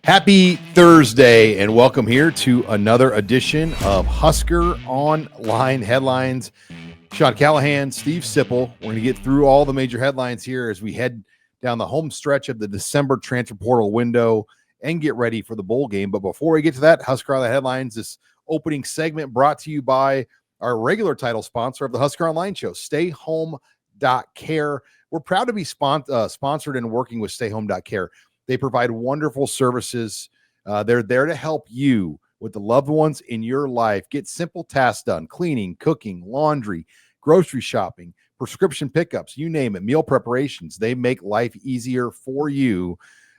Happy Thursday, and welcome here to another edition of Husker Online Headlines. Sean Callahan, Steve Sipple. We're going to get through all the major headlines here as we head down the home stretch of the December transfer portal window and get ready for the bowl game. But before we get to that, Husker Online Headlines, this opening segment brought to you by our regular title sponsor of the Husker Online show, StayHome.Care. We're proud to be sponsored and working with StayHome.Care. They provide wonderful services. They're there to help you with the loved ones in your life get simple tasks done: cleaning, cooking, laundry, grocery shopping, prescription pickups, you name it, meal preparations. They make life easier for you.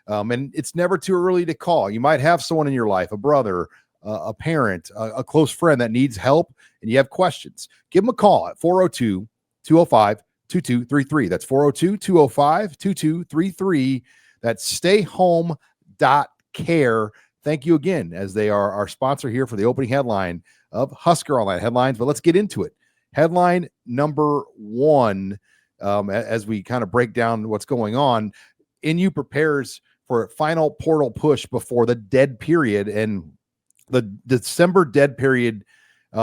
And it's never too early to call. You might have someone in your life, a brother, a parent, a close friend that needs help, and you have questions. Give them a call at 402-205-2233. That's 402-205-2233. That's StayHome.Care. Thank you again, as they are our sponsor here for the opening headline of Husker Online Headlines. But let's get into it. Headline number one, as we kind of break down what's going on. NU prepares for a final portal push before the dead period, and the December dead period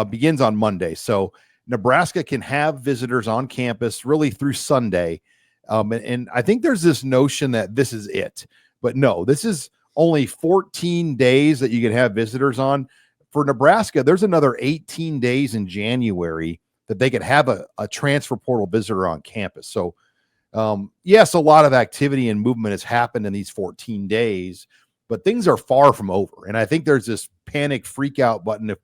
begins on Monday. So Nebraska can have visitors on campus really through Sunday. And I think there's this notion that this is it, but no, this is only 14 days that you can have visitors on. For Nebraska, there's another 18 days in January that they could have a transfer portal visitor on campus. So yes, a lot of activity and movement has happened in these 14 days, but things are far from over. And I think there's this panic freak out button. If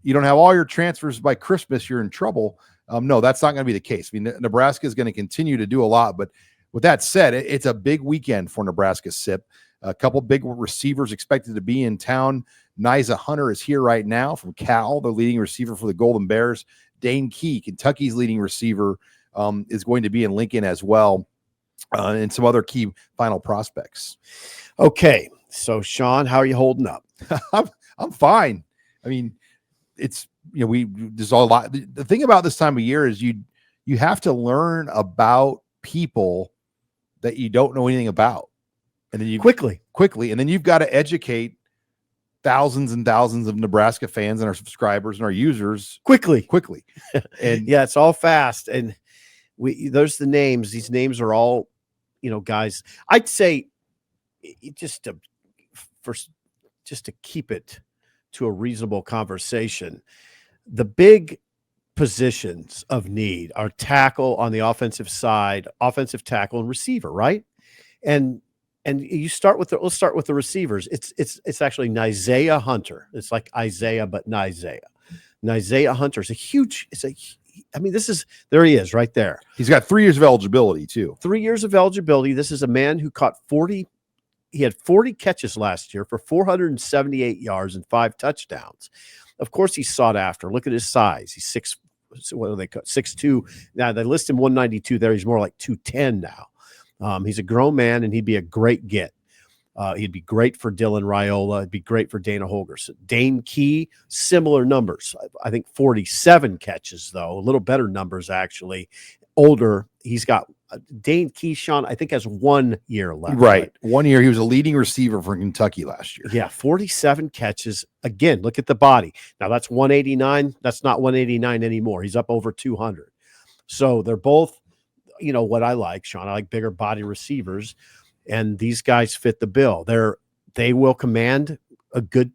you don't have all your transfers by Christmas, you're in trouble. No, that's not going to be the case. I mean, Nebraska is going to continue to do a lot, but with that said, it's a big weekend for Nebraska SIP. A couple big receivers expected to be in town. Nyza Hunter is here right now from Cal, the leading receiver for the Golden Bears. Dane Key, Kentucky's leading receiver, is going to be in Lincoln as well, and some other key final prospects. Okay, so Sean, how are you holding up? I'm fine. I mean, it's, there's a lot. The thing about this time of year is you have to learn about people that you don't know anything about, and then quickly, and then you've got to educate thousands and thousands of Nebraska fans and our subscribers and our users quickly. And yeah, it's all fast. And there's the names. These names are all, guys. I'd say just to keep it to a reasonable conversation, the big positions of need are tackle on the offensive side, offensive tackle and receiver, right? And you start with let's start with the receivers. It's actually Nyza Hunter. It's like Isaiah, but Nyza. Nyza Hunter is there he is right there. He's got 3 years of eligibility too. 3 years of eligibility. This is a man who caught 40. He had 40 catches last year for 478 yards and 5 touchdowns. Of course, he's sought after. Look at his size. He's 6'2". Now they list him 192 there. He's more like 210 now. He's a grown man, and he'd be a great get. He'd be great for Dylan Raiola. It'd be great for Dana Holgorsen. Dane Key, similar numbers. I think 47 catches, though. A little better numbers, actually. Older. He's got Dane Key, Sean, I think, has 1 year left. Right. 1 year. He was a leading receiver for Kentucky last year. Yeah, 47 catches. Again, look at the body. Now, that's 189. That's not 189 anymore. He's up over 200. So they're both, what I like, Sean. I like bigger body receivers, and these guys fit the bill. They will command a good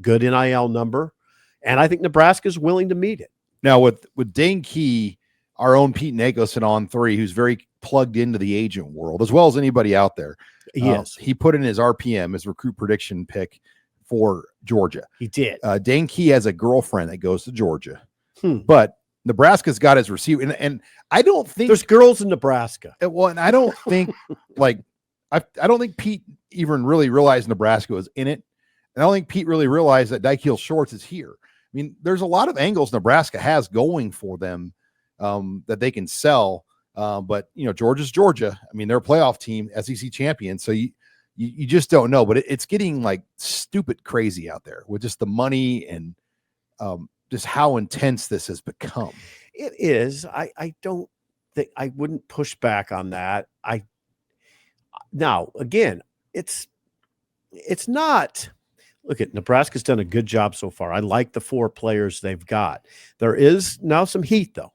NIL number, and I think Nebraska's willing to meet it. Now, with Dane Key, our own Pete Nagelson on 3, who's very plugged into the agent world as well as anybody out there. Yes. He put in his RPM, his recruit prediction pick for Georgia. He did. Dane Key has a girlfriend that goes to Georgia, but Nebraska's got his receiver. And I don't think there's girls in Nebraska. Well, and I don't think I don't think Pete even really realized Nebraska was in it. And I don't think Pete really realized that Dyke Heel Shorts is here. I mean, there's a lot of angles Nebraska has going for them that they can sell. But Georgia's Georgia. I mean, they're a playoff team, SEC champion. So you just don't know, but it's getting like stupid crazy out there with just the money and just how intense this has become. It is. I don't think I wouldn't push back on that. Now again, it's It's not. Look at Nebraska's done a good job so far. I like the 4 players they've got. There is now some heat though,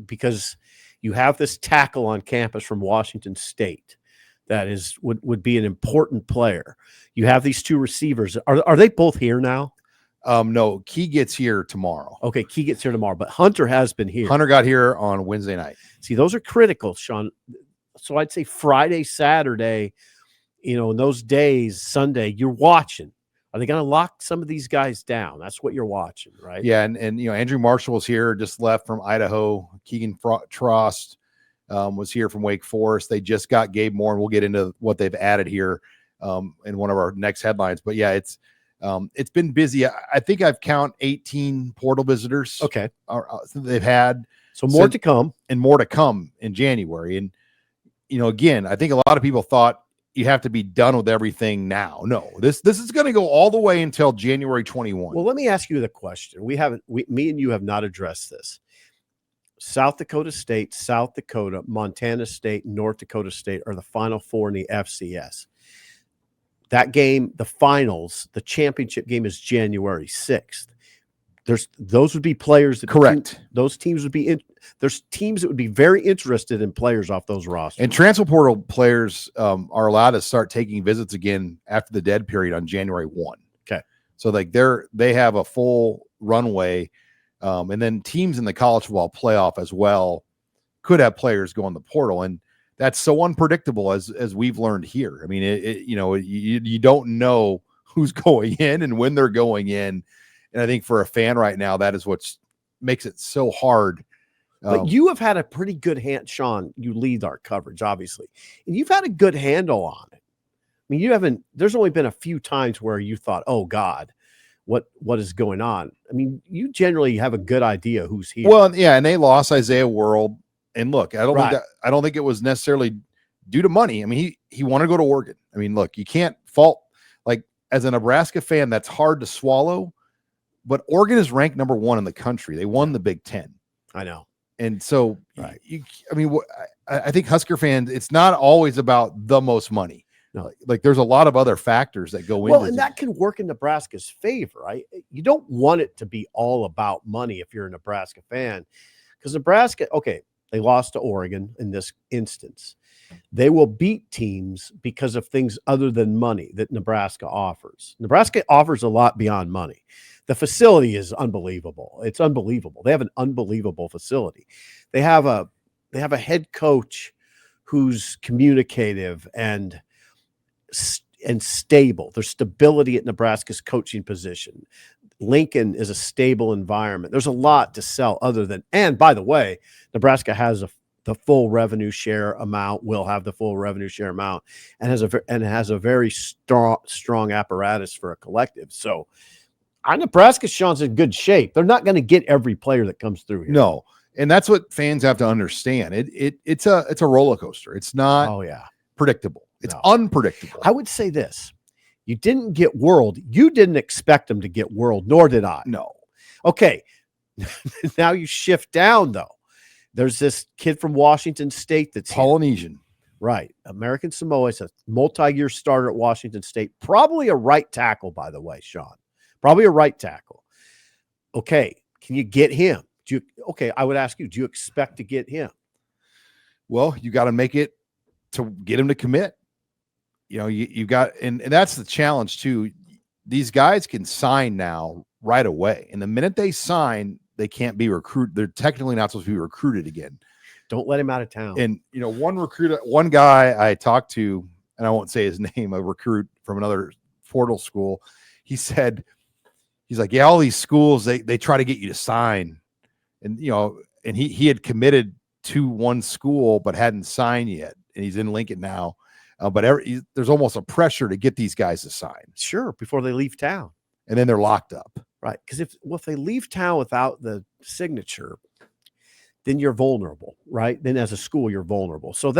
because you have this tackle on campus from Washington State that would be an important player. You have these 2 receivers. Are they both here now? No, Key gets here tomorrow. Okay, Key gets here tomorrow, but Hunter has been here. Hunter got here on Wednesday night. See, those are critical, Sean. So I'd say Friday, Saturday, in those days, Sunday, you're watching. Are they going to lock some of these guys down? That's what you're watching, right? Yeah, and Andrew Marshall was here, just left from Idaho. Keegan Trost was here from Wake Forest. They just got Gabe Moore, and we'll get into what they've added here in one of our next headlines. But yeah, it's been busy. I think I've count 18 portal visitors. Okay, they've had. So more to come, and more to come in January. And again, I think a lot of people thought you have to be done with everything now. No, this is going to go all the way until January 21. Well, let me ask you the question. Me and you have not addressed this. South Dakota State, South Dakota, Montana State, North Dakota State are the Final 4 in the FCS. That game, the finals, the championship game is January 6th. Those would be players that correct. Those teams would be there's teams that would be very interested in players off those rosters. And transfer portal players are allowed to start taking visits again after the dead period on January 1. Okay. So they have a full runway. And then teams in the college football playoff as well could have players go in the portal. And that's so unpredictable as we've learned here. I mean, you don't know who's going in and when they're going in. And I think for a fan right now, that is what makes it so hard. But you have had a pretty good hand, Sean. You lead our coverage, obviously, and you've had a good handle on it. I mean, there's only been a few times where you thought, oh God, what is going on? I mean, you generally have a good idea who's here. Well, yeah, and they lost Isaiah World. And look, I don't think it was necessarily due to money. I mean, he wanted to go to Oregon. I mean, look, you can't fault, like, as a Nebraska fan, that's hard to swallow. But Oregon is ranked number 1 in the country. They won the Big Ten. I know. And so, right. I think Husker fans, it's not always about the most money. No, like there's a lot of other factors that go into it. Well, and that can work in Nebraska's favor. You don't want it to be all about money if you're a Nebraska fan. Because Nebraska, okay, they lost to Oregon in this instance. They will beat teams because of things other than money that Nebraska offers. Nebraska offers a lot beyond money. The facility is unbelievable. It's unbelievable. They have an unbelievable facility. They have a head coach who's communicative and stable. There's stability at Nebraska's coaching position. Lincoln is a stable environment. There's a lot to sell other than, and by the way, Nebraska has the full revenue share amount, will have the full revenue share amount, and has a very strong apparatus for a collective. So Nebraska, Sean's in good shape. They're not going to get every player that comes through here. No. And that's what fans have to understand. It's a roller coaster. It's not predictable. It's unpredictable. I would say this. You didn't get World. You didn't expect them to get World, nor did I. No. Okay. Now you shift down, though. There's this kid from Washington State that's Polynesian. Here. Right. American Samoa. It's a multi-year starter at Washington State. Probably a right tackle, by the way, Sean. Probably a right tackle. Okay. Can you get him? I would ask you, do you expect to get him? Well, you got to make it to get him to commit. You got, and that's the challenge too. These guys can sign now right away. And the minute they sign, they can't be recruited. They're technically not supposed to be recruited again. Don't let him out of town. And, one guy I talked to, and I won't say his name, a recruit from another portal school, he's like, yeah, all these schools, they try to get you to sign. And, and he had committed to one school, but hadn't signed yet. And he's in Lincoln now. But there's almost a pressure to get these guys to sign. Sure, before they leave town. And then they're locked up. Right. Because if they leave town without the signature, then you're vulnerable, right? Then as a school, you're vulnerable. So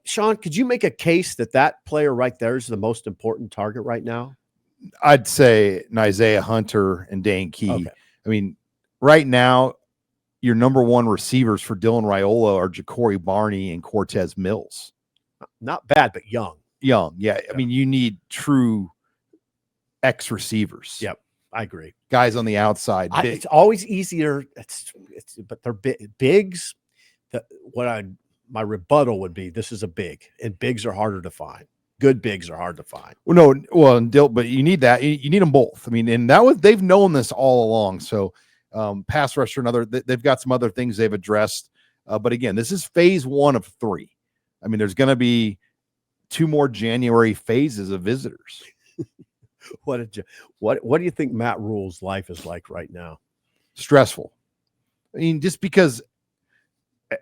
Sean, could you make a case that player right there is the most important target right now? I'd say Isaiah Hunter and Dane Key. Okay. I mean, right now, your number 1 receivers for Dylan Raiola are Ja'Cory Barney and Cortez Mills. Not bad, but young. young. Yeah. I mean, you need true X receivers. Yep. I agree. Guys on the outside. It's always easier. But they're bigs. My rebuttal would be, this is a big, and bigs are harder to find. Good bigs are hard to find. But you need that. You need them both. I mean, and they've known this all along. So pass rusher and they've got some other things they've addressed. But again, this is phase 1 of 3. I mean, there's going to be 2 more January phases of visitors. What do you think Matt Rule's life is like right now? Stressful. I mean, just because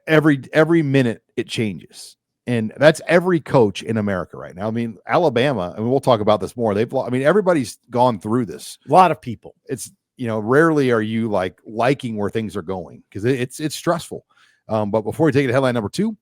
every minute it changes. And that's every coach in America right now. I mean, Alabama, and we'll talk about this more. Everybody's gone through this. A lot of people. It's, rarely are you liking where things are going because it's stressful. But before we take it to headline number 2,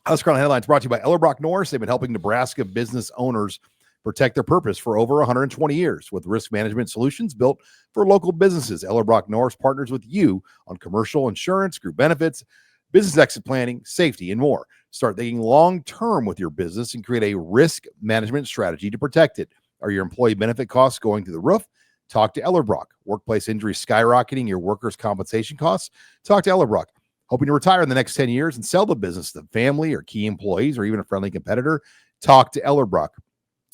HuskerOnline Headlines brought to you by Ellerbrock-Norris. They've been helping Nebraska business owners protect their purpose for over 120 years with risk management solutions built for local businesses. Ellerbrock-Norris partners with you on commercial insurance, group benefits, business exit planning, safety, and more. Start thinking long-term with your business and create a risk management strategy to protect it. Are your employee benefit costs going through the roof? Talk to Ellerbrock. Workplace injuries skyrocketing your workers' compensation costs? Talk to Ellerbrock. Hoping to retire in the next 10 years and sell the business to family or key employees or even a friendly competitor? Talk to Ellerbrock.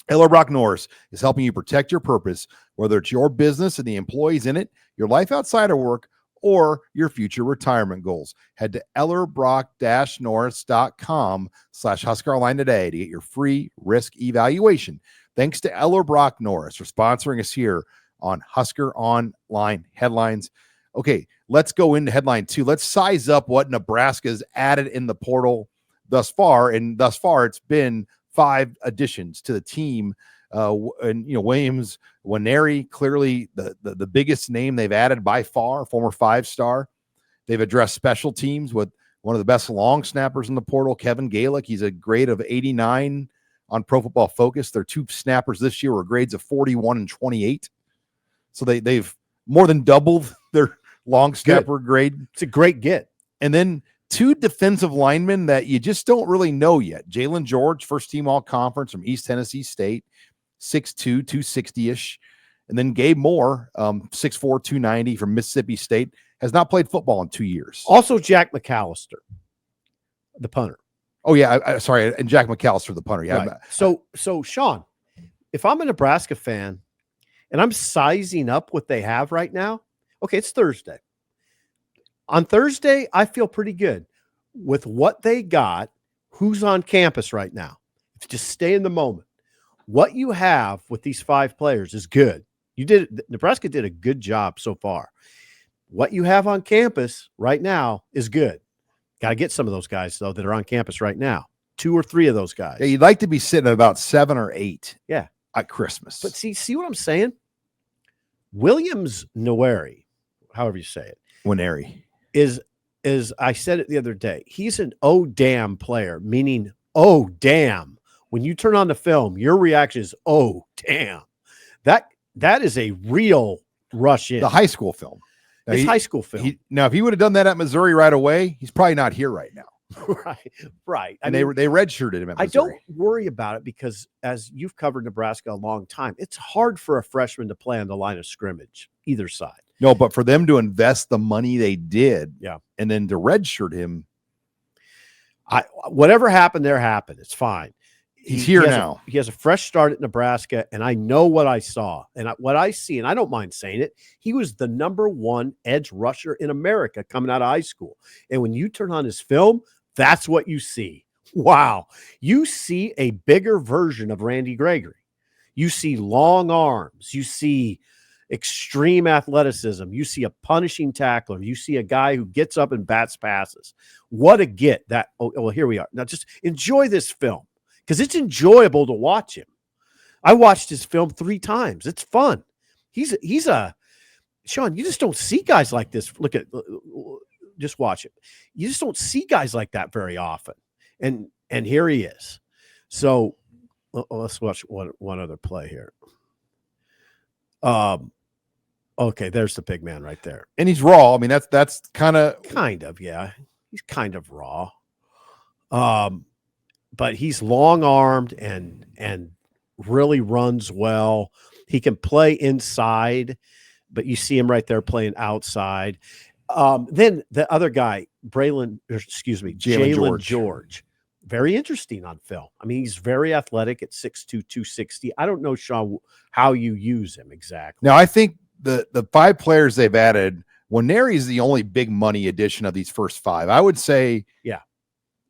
Ellerbrock-Norris is helping you protect your purpose, whether it's your business and the employees in it, your life outside of work, or your future retirement goals. Head to ellerbrock-norris.com/HuskerOnline today to get your free risk evaluation. Thanks to Ellerbrock-Norris for sponsoring us here on Husker Online Headlines. Okay, let's go into headline 2. Let's size up what Nebraska's added in the portal thus far. And thus far, it's been 5 additions to the team. Williams Nwaneri, clearly the biggest name they've added by far, former 5-star. They've addressed special teams with one of the best long snappers in the portal, Kevin Galick. He's a grade of 89 on Pro Football Focus. Their 2 snappers this year were grades of 41 and 28. So they've more than doubled their long snapper grade. It's a great get. And then 2 defensive linemen that you just don't really know yet. Jalen George, first team all-conference from East Tennessee State, 6'2", 260-ish. And then Gabe Moore, 6'4", 290 from Mississippi State, has not played football in 2 years. Also Jack McAllister, the punter. Oh, yeah. Sorry. And Jack McAllister, the punter. Yeah. Right. So Sean, if I'm a Nebraska fan and I'm sizing up what they have right now, okay, it's Thursday. On Thursday, I feel pretty good with what they got, who's on campus right now. Just stay in the moment. What you have with these 5 players is good. Nebraska did a good job so far. What you have on campus right now is good. Got to get some of those guys, though, that are on campus right now. 2 or 3 of those guys. Yeah, you'd like to be sitting at about 7 or 8 at Christmas. But see what I'm saying? Williams Nwaneri, however you say it. Nwaneri. Is I said it the other day. He's an oh damn player, meaning oh damn. When you turn on the film, your reaction is oh damn. That is a real rush in. The high school film. It's high school film. Now, if he would have done that at Missouri right away, he's probably not here right now. Right. And they redshirted him at Missouri. I don't worry about it because, as you've covered Nebraska a long time, it's hard for a freshman to play on the line of scrimmage, either side. No, but for them to invest the money they did, and then to redshirt him, whatever happened there happened. It's fine. He's here now. He has a fresh start at Nebraska, and I know what I saw and what I see, and I don't mind saying it. He was the number 1 edge rusher in America coming out of high school. And when you turn on his film, that's what you see. Wow. You see a bigger version of Randy Gregory. You see long arms. You see extreme athleticism. You see a punishing tackler. You see a guy who gets up and bats passes. What a get that. Oh, well, here we are. Now just enjoy this film because it's enjoyable to watch him. I watched his film 3 times. It's fun. He's a Sean, you just don't see guys like this. Just watch it. You just don't see guys like that very often. And here he is. So let's watch one other play here. Okay, there's the big man right there. And he's raw. I mean, that's kind of, yeah. He's kind of raw. but he's long armed and really runs well. He can play inside, but you see him right there playing outside. Then the other guy, Jalen George. Very interesting on film. I mean, he's very athletic at 6'2", 260. I don't know, Sean, how you use him exactly. Now, I think the 5 players they've added, Nwaneri is the only big money addition of these first 5. I would say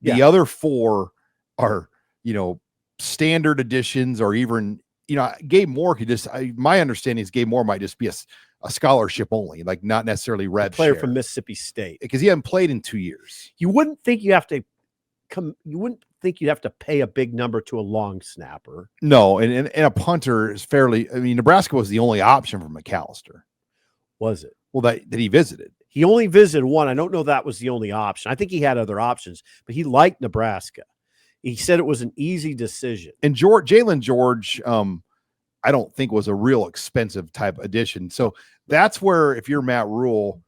the other 4 are, standard additions, or even, Gabe Moore could just, my understanding is Gabe Moore might just be a scholarship only, like not necessarily rev player share. From Mississippi State, because he hasn't played in 2 years. You wouldn't think you'd have to pay a big number to a long snapper. No, and a punter is fairly. I mean, Nebraska was the only option for McAllister. Was it? Well, that he visited. He only visited one. I don't know that was the only option. I think he had other options, but he liked Nebraska. He said it was an easy decision. And Jalen George, I don't think was a real expensive type addition. So that's where, if you're Matt Rule,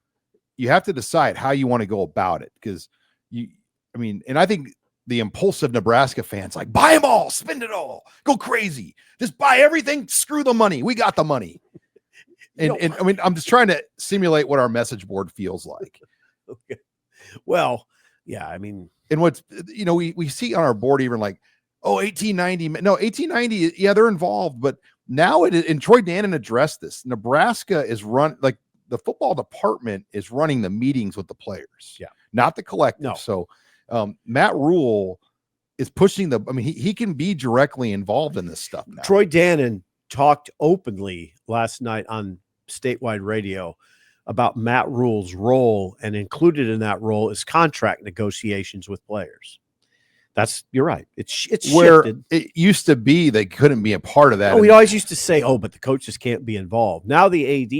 you have to decide how you want to go about it. Because and I think the impulsive Nebraska fans like, buy them all, spend it all, go crazy, just buy everything, screw the money, we got the money. And I mean, I'm just trying to simulate what our message board feels like. Okay. Well, yeah, I mean, and what's, we see on our board even like, 1890. No, 1890. Yeah, they're involved, but now and Troy Dannon addressed this. Nebraska is the football department is running the meetings with the players. Yeah. Not the collective. No. So Matt Rule is pushing he can be directly involved in this stuff now. Troy Dannon talked openly last night on statewide radio about Matt Rule's role, and included in that role is contract negotiations with players. You're right. It's where shifted. It used to be they couldn't be a part of that. We always used to say, but the coaches can't be involved. Now the AD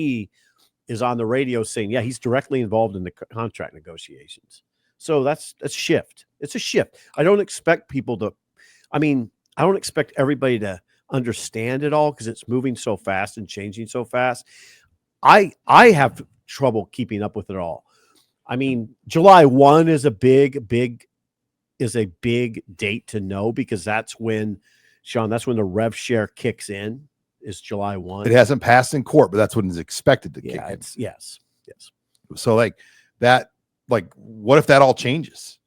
is on the radio saying, yeah, he's directly involved in the contract negotiations. So that's a shift. It's a shift. I don't expect everybody to understand it all because it's moving so fast and changing so fast. I have trouble keeping up with it all. I mean, July 1 is a big date to know, because that's when the rev share kicks in, is July 1. It hasn't passed in court, but that's when it's expected to kick in. Yes. So like that, what if that all changes?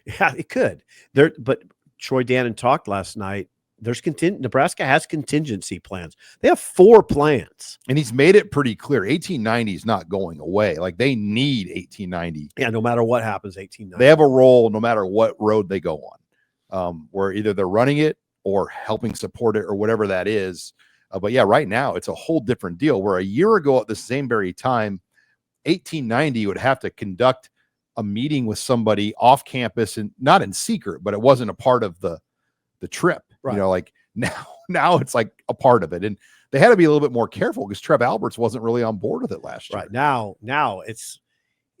Yeah, it could. But Troy Dannon talked last night. Nebraska has contingency plans. They have 4 plans. And he's made it pretty clear. 1890 is not going away. Like, they need 1890. Yeah, no matter what happens, 1890. They have a role no matter what road they go on, where either they're running it or helping support it or whatever that is. But yeah, right now it's a whole different deal, where a year ago at the same very time, 1890 would have to conduct a meeting with somebody off campus, and not in secret, but it wasn't a part of the trip. Right. Now it's like a part of it. And they had to be a little bit more careful because Trev Alberts wasn't really on board with it last year. Right. Now it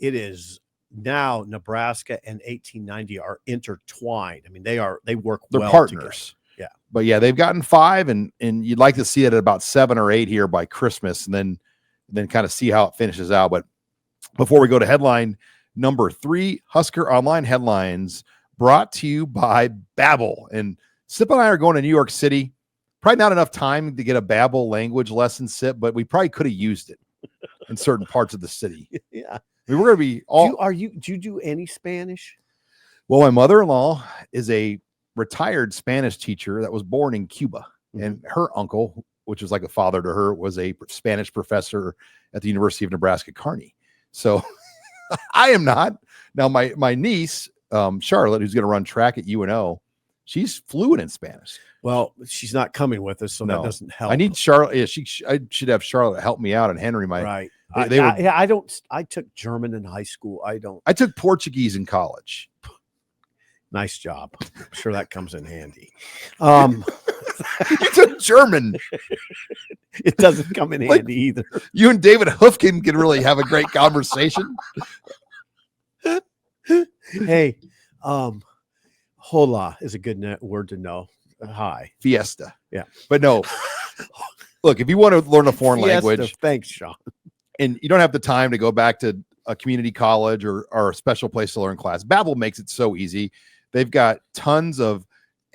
is Nebraska and 1890 are intertwined. I mean, they're well partners. Together. Yeah. But yeah, they've gotten 5, and you'd like to see it at about 7 or 8 here by Christmas, and then kind of see how it finishes out. But before we go to headline number 3, HuskerOnline headlines brought to you by Babbel. And Sip and I are going to New York City. Probably not enough time to get a Babbel language lesson, Sip, but we probably could have used it in certain parts of the city. Yeah. I mean, we're going to be all. Do you do any Spanish? Well, my mother-in-law is a retired Spanish teacher that was born in Cuba. Mm-hmm. And her uncle, which was like a father to her, was a Spanish professor at the University of Nebraska-Kearney. So I am not. Now, my niece, Charlotte, who's going to run track at UNO, she's fluent in Spanish. Well, she's not coming with us, so that doesn't help. I need Charlotte. Yeah, I should have Charlotte help me out, and Henry might. Right. I took German in high school. I took Portuguese in college. Nice job. I'm sure that comes in handy. You took German. It doesn't come in handy either. You and David Hoofkin can really have a great conversation. Hey, hola is a good word to know. Hi. Fiesta. Yeah. But no, look, if you want to learn a foreign language. Thanks, Sean. And you don't have the time to go back to a community college or a special place to learn class, Babbel makes it so easy. They've got tons of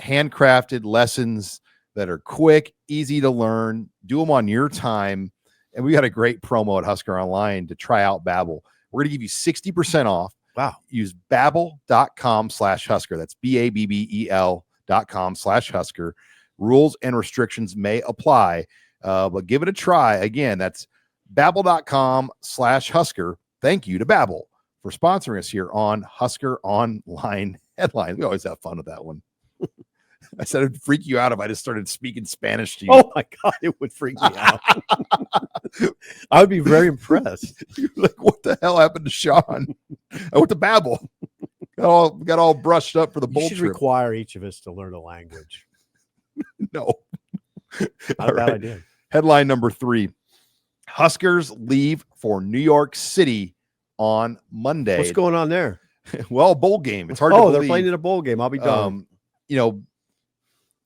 handcrafted lessons that are quick, easy to learn. Do them on your time. And we got a great promo at Husker Online to try out Babbel. We're going to give you 60% off. Wow. Use Babbel.com/Husker. That's Babbel.com/Husker. Rules and restrictions may apply, but give it a try. Again, that's Babbel.com/Husker. Thank you to Babbel for sponsoring us here on Husker Online Headlines. We always have fun with that one. I said it'd freak you out if I just started speaking Spanish to you. Oh my God, it would freak me out. I would be very impressed. You're like, what the hell happened to Sean? I went to Babbel. Got all brushed up for the bull You should trip. require each of us to learn a language. No. Not a bad idea. Headline number 3. Huskers leave for New York City on Monday. What's going on there? Well, bowl game. It's hard to believe. They're playing in a bowl game. I'll be done.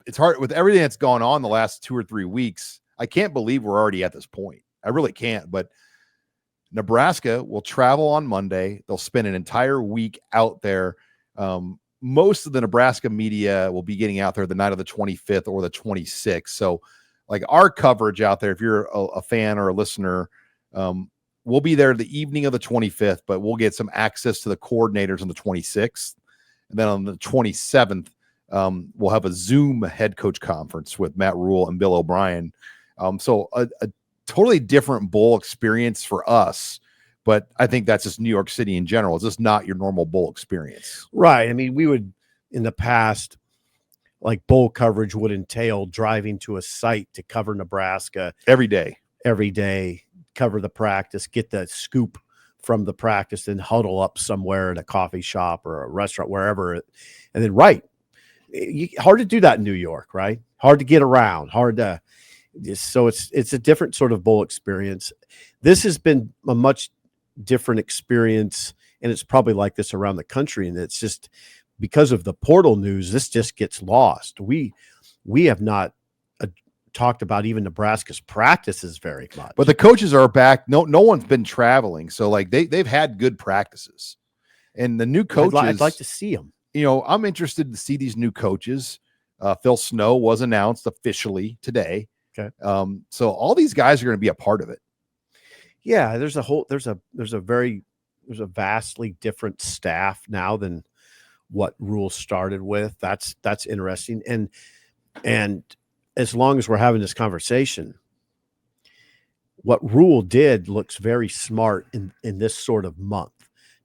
It's hard with everything that's gone on the last 2 or 3 weeks. I can't believe we're already at this point. I really can't. But Nebraska will travel on Monday. They'll spend an entire week out there. Most of the Nebraska media will be getting out there the night of the 25th or the 26th. So like our coverage out there, if you're a fan or a listener, we'll be there the evening of the 25th, but we'll get some access to the coordinators on the 26th. And then on the 27th, we'll have a Zoom head coach conference with Matt Rule and Bill O'Brien. So a totally different bowl experience for us. But I think that's just New York City in general. It's just not your normal bowl experience. Right. I mean, we would, in the past, like bowl coverage would entail driving to a site to cover Nebraska every day, cover the practice, get the scoop from the practice, and huddle up somewhere in a coffee shop or a restaurant, wherever. And then, hard to do that in New York, right? Hard to get around, so it's a different sort of bowl experience. This has been a much different experience, and it's probably like this around the country. And it's just because of the portal news, this just gets lost. We have not talked about even Nebraska's practices very much. But the coaches are back. No one's been traveling, so like they've had good practices, and the new coaches. I'd like to see them. I'm interested to see these new coaches. Phil Snow was announced officially today. Okay. So all these guys are going to be a part of it. Yeah, there's a vastly different staff now than what Rule started with. That's interesting. And as long as we're having this conversation, what Rule did looks very smart in this sort of month.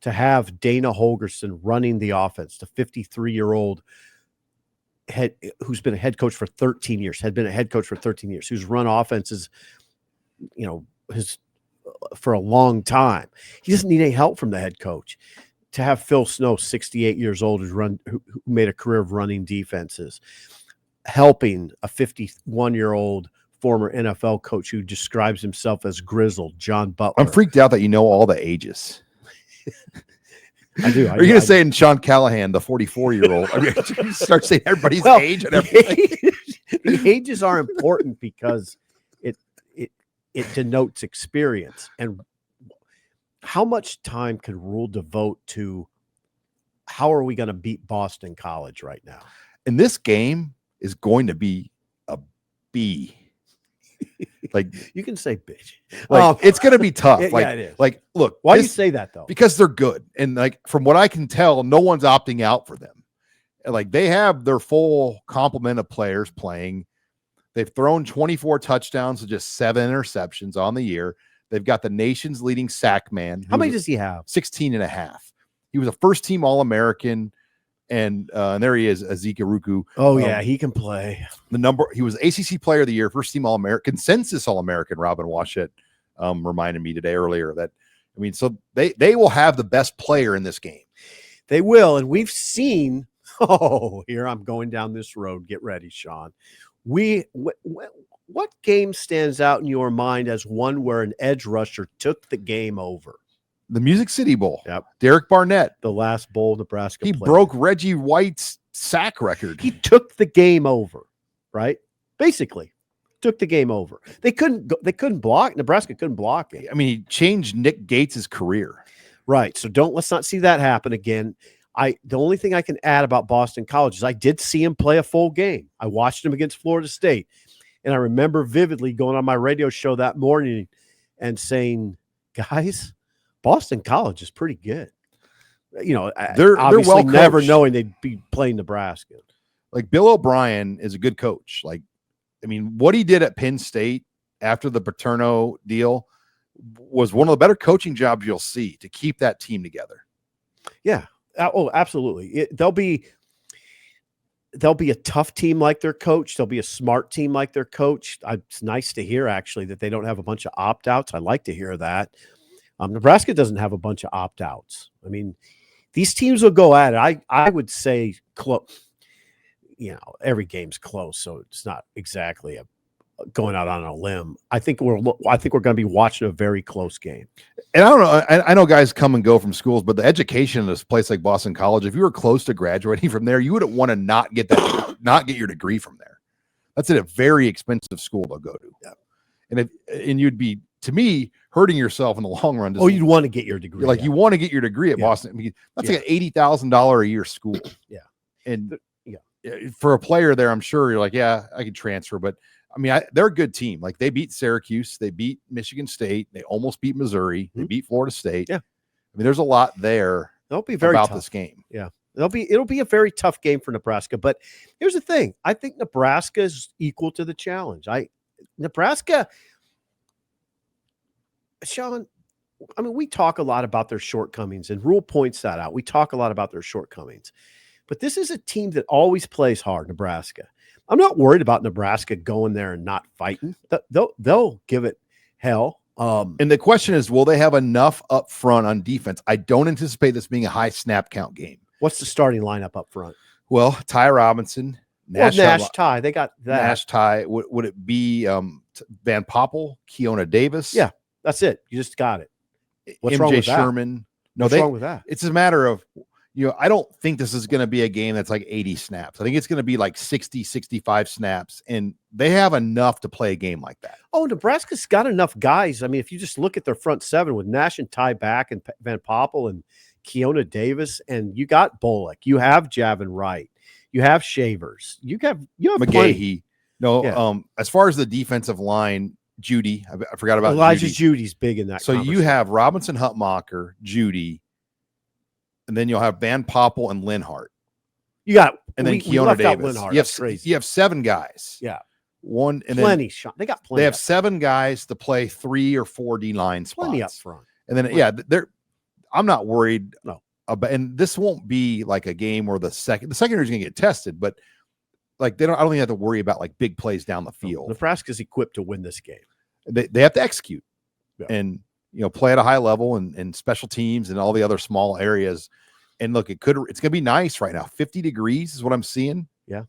To have Dana Holgerson running the offense, the 53-year-old who's been a head coach for 13 years, who's run offenses, for a long time. He doesn't need any help from the head coach. To have Phil Snow, 68 years old, who made a career of running defenses, helping a 51-year-old former NFL coach who describes himself as grizzled, John Butler. I'm freaked out that you know all the ages. I do. Are you going to say in Sean Callahan, the 44-year-old? I mean, you start saying everybody's age and everything. The ages are important because it denotes experience. And how much time can Rule devote to how are we going to beat Boston College right now? And this game is going to be a B. Like you can say bitch. It's going to be tough. It is. Like, look, why do you say that though? Because they're good. And like, from what I can tell, no one's opting out for them. Like they have their full complement of players playing. They've thrown 24 touchdowns with just 7 interceptions on the year. They've got the nation's leading sack man. How many does he have? 16 and a half. He was a first team All-American. And there he is, Ezeka Ruku. Oh, yeah, he can play. He was ACC Player of the Year, first team All-American, consensus All-American. Robin Washut reminded me today earlier that, so they will have the best player in this game. They will, and we've seen. Oh, here I'm going down this road. Get ready, Sean. What game stands out in your mind as one where an edge rusher took the game over? The Music City Bowl. Yep. Derek Barnett. The last bowl Nebraska He played. broke Reggie White's sack record. He took the game over, right? Basically, took the game over. They couldn't block. Nebraska couldn't block it. He changed Nick Gates' career. Right. So let's not see that happen again. The only thing I can add about Boston College is I did see him play a full game. I watched him against Florida State, and I remember vividly going on my radio show that morning and saying, "Guys, Boston College is pretty good." They're obviously well never coached. knowing they'd be playing Nebraska. Like Bill O'Brien is a good coach. Like, I mean, what he did at Penn State after the Paterno deal was one of the better coaching jobs you'll see to keep that team together. Yeah. Oh, absolutely. They'll be a tough team like their coach. They'll be a smart team like their coach. It's nice to hear, actually, that they don't have a bunch of opt-outs. I like to hear that. Nebraska doesn't have a bunch of opt-outs. I mean, these teams will go at it. I would say close. Every game's close, so it's not exactly going out on a limb. I think we're going to be watching a very close game. And I don't know. I know guys come and go from schools, but the education in this place like Boston College, if you were close to graduating from there, you wouldn't want to not get your degree from there. That's a very expensive school to go to. Yeah. And you'd be, to me, hurting yourself in the long run. You'd want to get your degree. You want to get your degree at Boston. I mean, that's like an $80,000 a year school. Yeah. And for a player there, I'm sure you're like, yeah, I could transfer. But I mean, they're a good team. Like they beat Syracuse, they beat Michigan State, they almost beat Missouri, they beat Florida State. Yeah. I mean, there's a lot there. They'll be very about tough. This game. Yeah. It'll be a very tough game for Nebraska. But here's the thing. I think Nebraska is equal to the challenge. Nebraska, Sean, I mean, we talk a lot about their shortcomings, and Rule points that out. We talk a lot about their shortcomings. But this is a team that always plays hard, Nebraska. I'm not worried about Nebraska going there and not fighting. They'll give it hell. And the question is, will they have enough up front on defense? I don't anticipate this being a high snap count game. What's the starting lineup up front? Well, Ty Robinson, Nash Ty. They got that. Nash Ty. Would it be Van Poppel, Keona Davis? Yeah, that's it. You just got it. What's MJ wrong with Sherman? That? What's wrong with that? It's a matter of, I don't think this is going to be a game that's like 80 snaps. I think it's going to be like 60, 65 snaps, and they have enough to play a game like that. Oh, Nebraska's got enough guys. I mean, if you just look at their front seven with Nash and Ty back and Van Poppel and Keona Davis, and you got Bullock, you have Javin Wright, you have Shavers, you have McGahee. As far as the defensive line, Judy, I forgot about Elijah Judy's big in that. So you have Robinson, Hutmacher, Judy, and then you'll have Van Poppel and Linhart. You got, and then Keona Davis. You have 7 guys. Yeah. One and plenty. Then they got plenty. They have 7 guys to play 3 or 4 D line spots. Plenty up front. And then I'm not worried. No. And this won't be like a game where the secondary is going to get tested, but like I don't think they have to worry about like big plays down the field. Nebraska's equipped to win this game. They have to execute and play at a high level and special teams and all the other small areas. And look, it's going to be nice right now. 50 degrees is what I'm seeing. Yeah.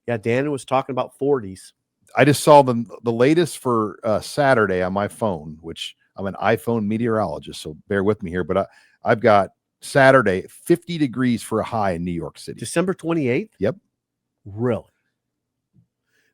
Yeah. Dan was talking about 40s. I just saw the latest for Saturday on my phone, which I'm an iPhone meteorologist, so bear with me here. But I've got Saturday 50 degrees for a high in New York City. December 28th? Yep. Really?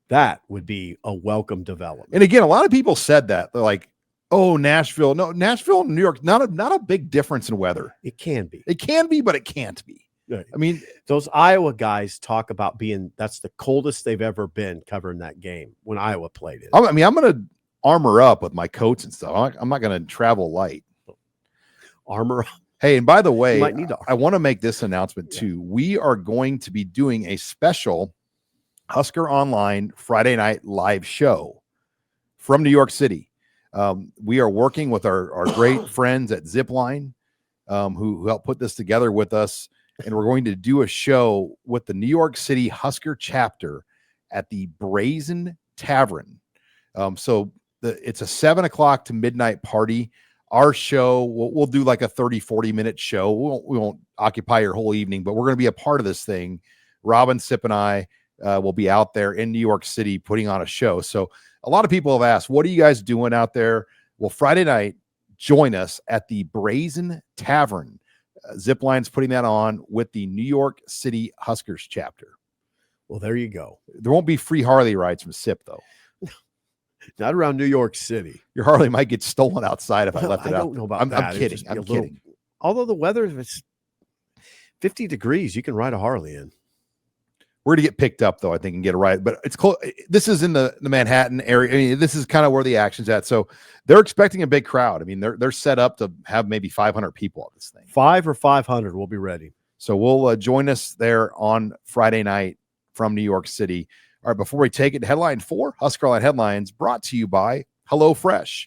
That would be a welcome development. And again, a lot of people said that. They're like, oh, Nashville. No, Nashville and New York, not a big difference in weather. It can be. It can be, but it can't be. Right. I mean, those Iowa guys talk about that's the coldest they've ever been covering that game when Iowa played it. I mean, I'm going to armor up with my coats and stuff. I'm not going to travel light. Armor up. Hey, and by the way, I want to make this announcement too. We are going to be doing a special Husker Online Friday night live show from New York City. We are working with our great friends at Zipline, who helped put this together with us. And we're going to do a show with the New York City Husker chapter at the Brazen Tavern. So it's a 7 o'clock to midnight party. Our show, we'll do like a 30-40 minute show. We won't occupy your whole evening, but we're going to be a part of this thing. Robin Sipp and I will be out there in New York City putting on a show. So a lot of people have asked, what are you guys doing out there? Well, Friday night, join us at the Brazen Tavern. Zipline's putting that on with the New York City Huskers chapter. Well, there you go. There won't be free Harley rides from Sipp, though. Not around New York City. Your Harley might get stolen outside if I left it out. I don't know about that. I'm kidding. I'm kidding. Although the weather is 50 degrees, you can ride a Harley in. We're going to get picked up, though, I think, and get a ride. But it's close. This is in the Manhattan area. I mean, this is kind of where the action's at. So they're expecting a big crowd. I mean, they're set up to have maybe 500 people at this thing. 5 or 500 will be ready. So we'll join us there on Friday night from New York City. All right, before we take it, headline 4, HuskerOnline headlines brought to you by HelloFresh.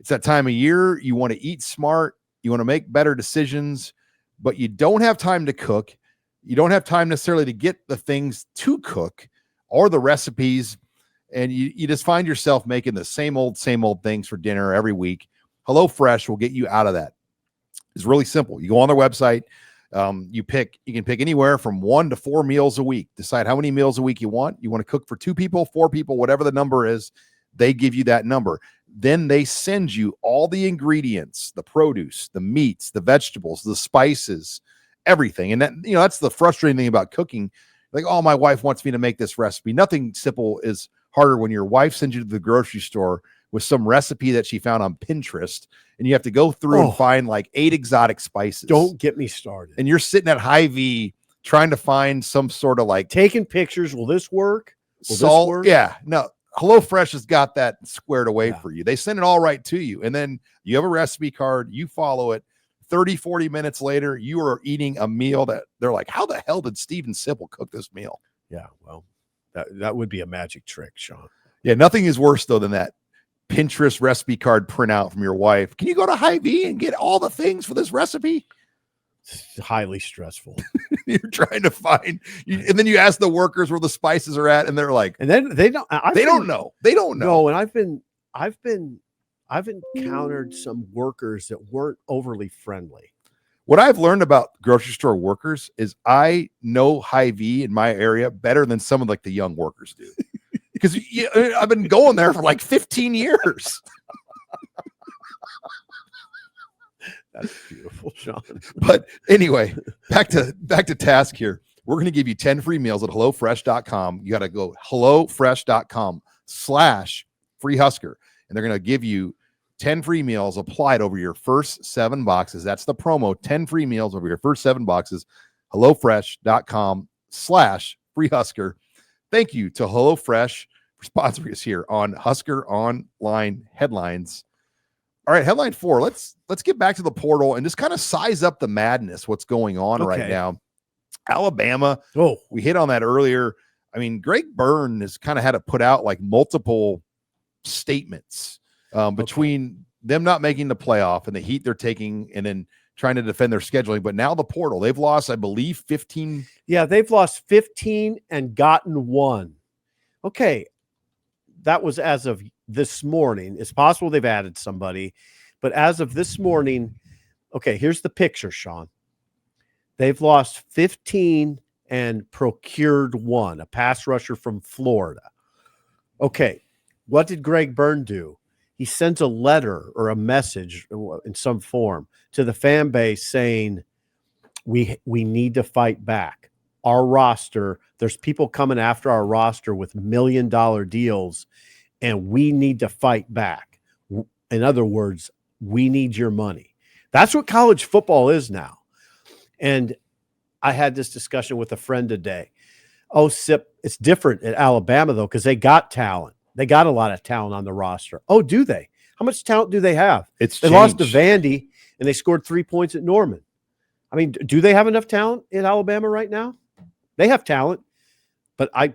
It's that time of year. You want to eat smart. You want to make better decisions, but you don't have time to cook. You don't have time necessarily to get the things to cook or the recipes. And you just find yourself making the same old things for dinner every week. HelloFresh will get you out of that. It's really simple. You go on their website. You can pick anywhere from 1 to 4 meals a week. Decide how many meals a week you want. You want to cook for 2 people, 4 people, whatever the number is. They give you that number. Then they send you all the ingredients, the produce, the meats, the vegetables, the spices, everything. And that, that's the frustrating thing about cooking. Like, oh, my wife wants me to make this recipe. Nothing simple is harder when your wife sends you to the grocery store with some recipe that she found on Pinterest, and you have to go through and find like 8 exotic spices. Don't get me started. And you're sitting at Hy-Vee trying to find some sort of like taking pictures. Will this work? Will salt? This work? Yeah, no. HelloFresh has got that squared away for you. They send it all right to you. And then you have a recipe card, you follow it. 30, 40 minutes later, you are eating a meal that they're like, how the hell did Steven Sipple cook this meal? Yeah, well, that would be a magic trick, Sean. Yeah, nothing is worse, though, than that Pinterest recipe card printout from your wife. Can you go to Hy-Vee and get all the things for this recipe? It's highly stressful. You're trying to find, and then you ask the workers where the spices are at, and they're like, and then they don't know. They don't know. No, and I've encountered some workers that weren't overly friendly. What I've learned about grocery store workers is I know Hy-Vee in my area better than some of like the young workers do, because I've been going there for like 15 years. That's beautiful, Sean. But anyway, back to task here. We're going to give you 10 free meals at HelloFresh.com. You got to go HelloFresh.com/freehusker. And they're going to give you 10 free meals applied over your first 7 boxes. That's the promo, 10 free meals over your first 7 boxes. HelloFresh.com/freehusker. Thank you to HelloFresh for sponsoring us here on Husker Online Headlines. All right, headline 4. Let's get back to the portal and just kind of size up the madness, what's going on right now. Alabama, we hit on that earlier. I mean, Greg Byrne has kind of had to put out like multiple statements between them not making the playoff and the heat they're taking and then trying to defend their scheduling. But now the portal, they've lost, I believe, 15. Yeah, they've lost 15 and gotten 1. Okay, that was as of this morning. It's possible they've added somebody, but as of this morning, okay, here's the picture, Sean. They've lost 15 and procured 1, a pass rusher from Florida. Okay, what did Greg Byrne do? He sends a letter or a message in some form to the fan base saying, we need to fight back. Our roster, there's people coming after our roster with $1 million deals, and we need to fight back. In other words, we need your money. That's what college football is now. And I had this discussion with a friend today. Oh, Sip, it's different at Alabama, though, because they got talent. They got a lot of talent on the roster. Oh, do they? How much talent do they have? They lost to Vandy, and they scored 3 points at Norman. I mean, do they have enough talent in Alabama right now? They have talent, but I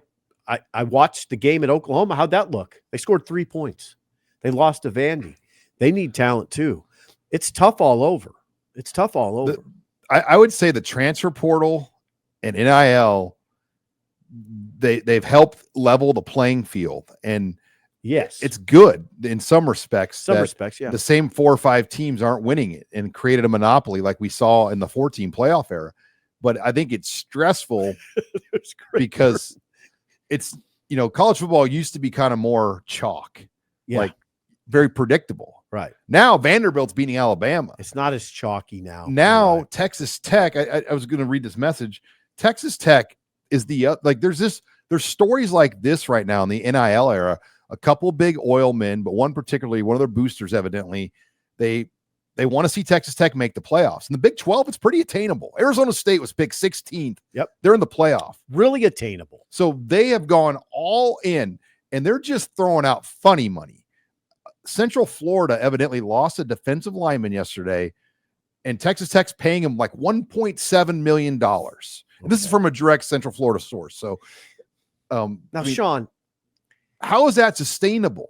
watched the game at Oklahoma. How'd that look? They scored 3 points. They lost to Vandy. They need talent too. It's tough all over. It's tough all over. I would say the transfer portal and NIL, they've helped level the playing field. And yes, it's good in some respects. Yeah. The same 4 or 5 teams aren't winning it and created a monopoly like we saw in the 4-team playoff era. But I think it's stressful because it's, college football used to be kind of more chalk, like very predictable. Right. Now Vanderbilt's beating Alabama. It's not as chalky now. Now Texas Tech, I was going to read this message. Texas Tech is there's stories like this right now in the NIL era. A couple big oil men, but one particularly, one of their boosters, evidently, they they want to see Texas Tech make the playoffs. In the Big 12, it's pretty attainable. Arizona State was picked 16th. Yep. They're in the playoff. Really attainable. So they have gone all in, and they're just throwing out funny money. Central Florida evidently lost a defensive lineman yesterday, and Texas Tech's paying him like $1.7 million. Okay. This is from a direct Central Florida source. So now, Sean, how is that sustainable?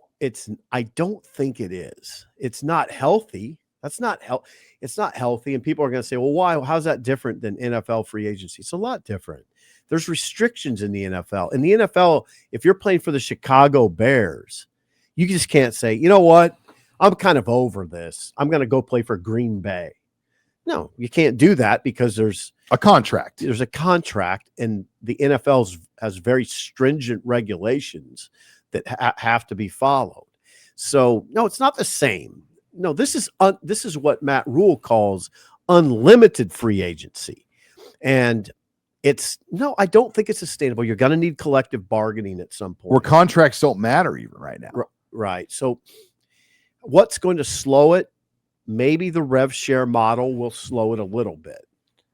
I don't think it is. It's not healthy. It's not healthy. And people are going to say, well, why? How's that different than NFL free agency? It's a lot different. There's restrictions in the NFL. In the NFL, if you're playing for the Chicago Bears, you just can't say, you know what? I'm kind of over this. I'm going to go play for Green Bay. No, you can't do that because there's a contract. There's a contract, and the NFL has very stringent regulations that have to be followed. So, no, it's not the same. No, this is what Matt Rule calls unlimited free agency. And I don't think it's sustainable. You're going to need collective bargaining at some point. Where contracts don't matter even right now. Right. So what's going to slow it? Maybe the rev share model will slow it a little bit,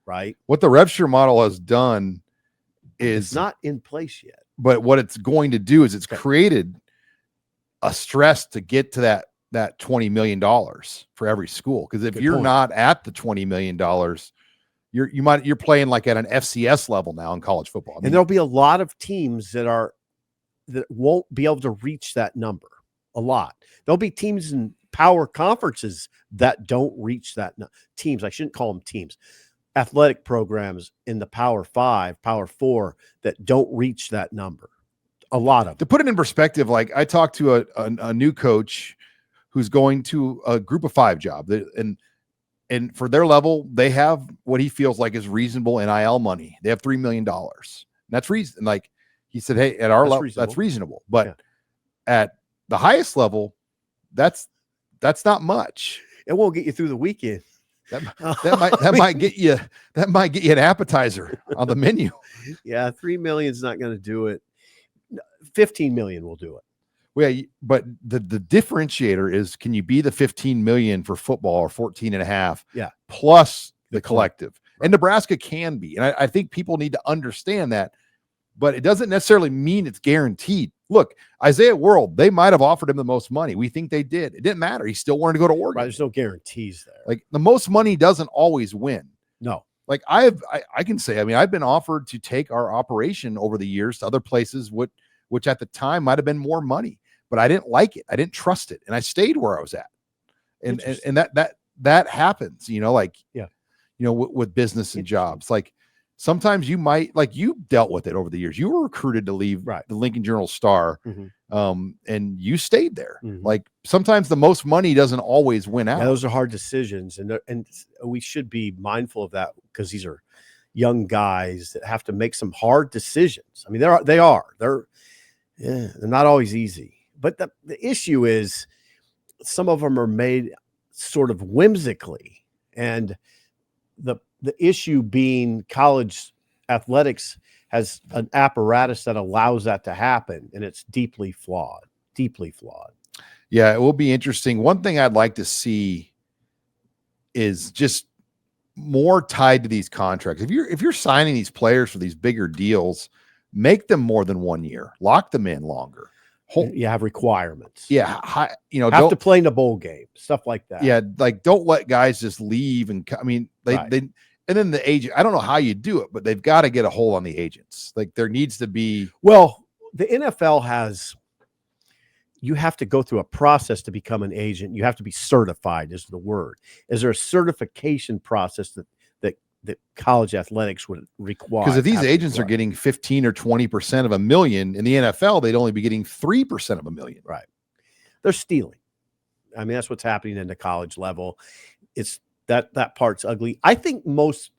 right? What the rev share model has done is it's not in place yet. But what it's going to do is it's created a stress to get to that $20 million for every school. Because if you're not at the $20 million, you're playing like at an FCS level now in college football. And there'll be a lot of teams that won't be able to reach that number. A lot. There'll be teams in power conferences that don't reach that. Teams, I shouldn't call them teams. Athletic programs in the Power 5, Power 4 that don't reach that number. A lot of them. To put it in perspective, like I talked to a new coach who's going to a group of 5 job, and for their level, they have what he feels like is reasonable NIL money. They have $3 million. That's reason. Like he said, hey, at our level, that's reasonable. But at the highest level, that's not much. It won't get you through the weekend. That might get you an appetizer on the menu. Yeah, $3 million is not going to do it. 15 million will do it. Well, yeah, but the differentiator is, can you be the 15 million for football or 14 and a half? Yeah, plus the collective. Right. And Nebraska can be, and I think people need to understand that. But it doesn't necessarily mean it's guaranteed. Look, Isaiah World, they might have offered him the most money. We think they did. It didn't matter. He still wanted to go to Oregon. Right, there's no guarantees there. Like the most money doesn't always win. No. Like I can say, I mean, I've been offered to take our operation over the years to other places, which at the time might have been more money, but I didn't like it. I didn't trust it. And I stayed where I was at. And that happens, like, with business and jobs. Like, sometimes you might, like you dealt with it over the years. You were recruited to leave the Lincoln Journal-Star, and you stayed there. Like sometimes the most money doesn't always win out. Yeah, those are hard decisions, and we should be mindful of that because these are young guys that have to make some hard decisions. I mean, they're not always easy. But the issue is some of them are made sort of whimsically, and the issue being college athletics has an apparatus that allows that to happen, and it's deeply flawed. Yeah, it will be interesting. One thing I'd like to see is just more tied to these contracts. If you're signing these players for these bigger deals, make them more than 1 year. Lock them in longer. You have requirements. Yeah, have to play in a bowl game, stuff like that. Yeah, like don't let guys just leave and they and then the agent. I don't know how you do it, but they've got to get a hold on the agents. Like there needs to be. Well, the NFL you have to go through a process to become an agent. You have to be certified, is the word. Is there a certification process that college athletics would require? Because if these agents are getting 15 or 20% of $1 million in the NFL, they'd only be getting 3% of $1 million. Right. They're stealing. I mean, that's what's happening in the college level. It's that part's ugly. I think most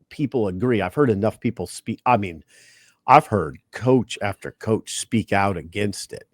people agree. I've heard enough people speak. I mean, I've heard coach after coach speak out against it,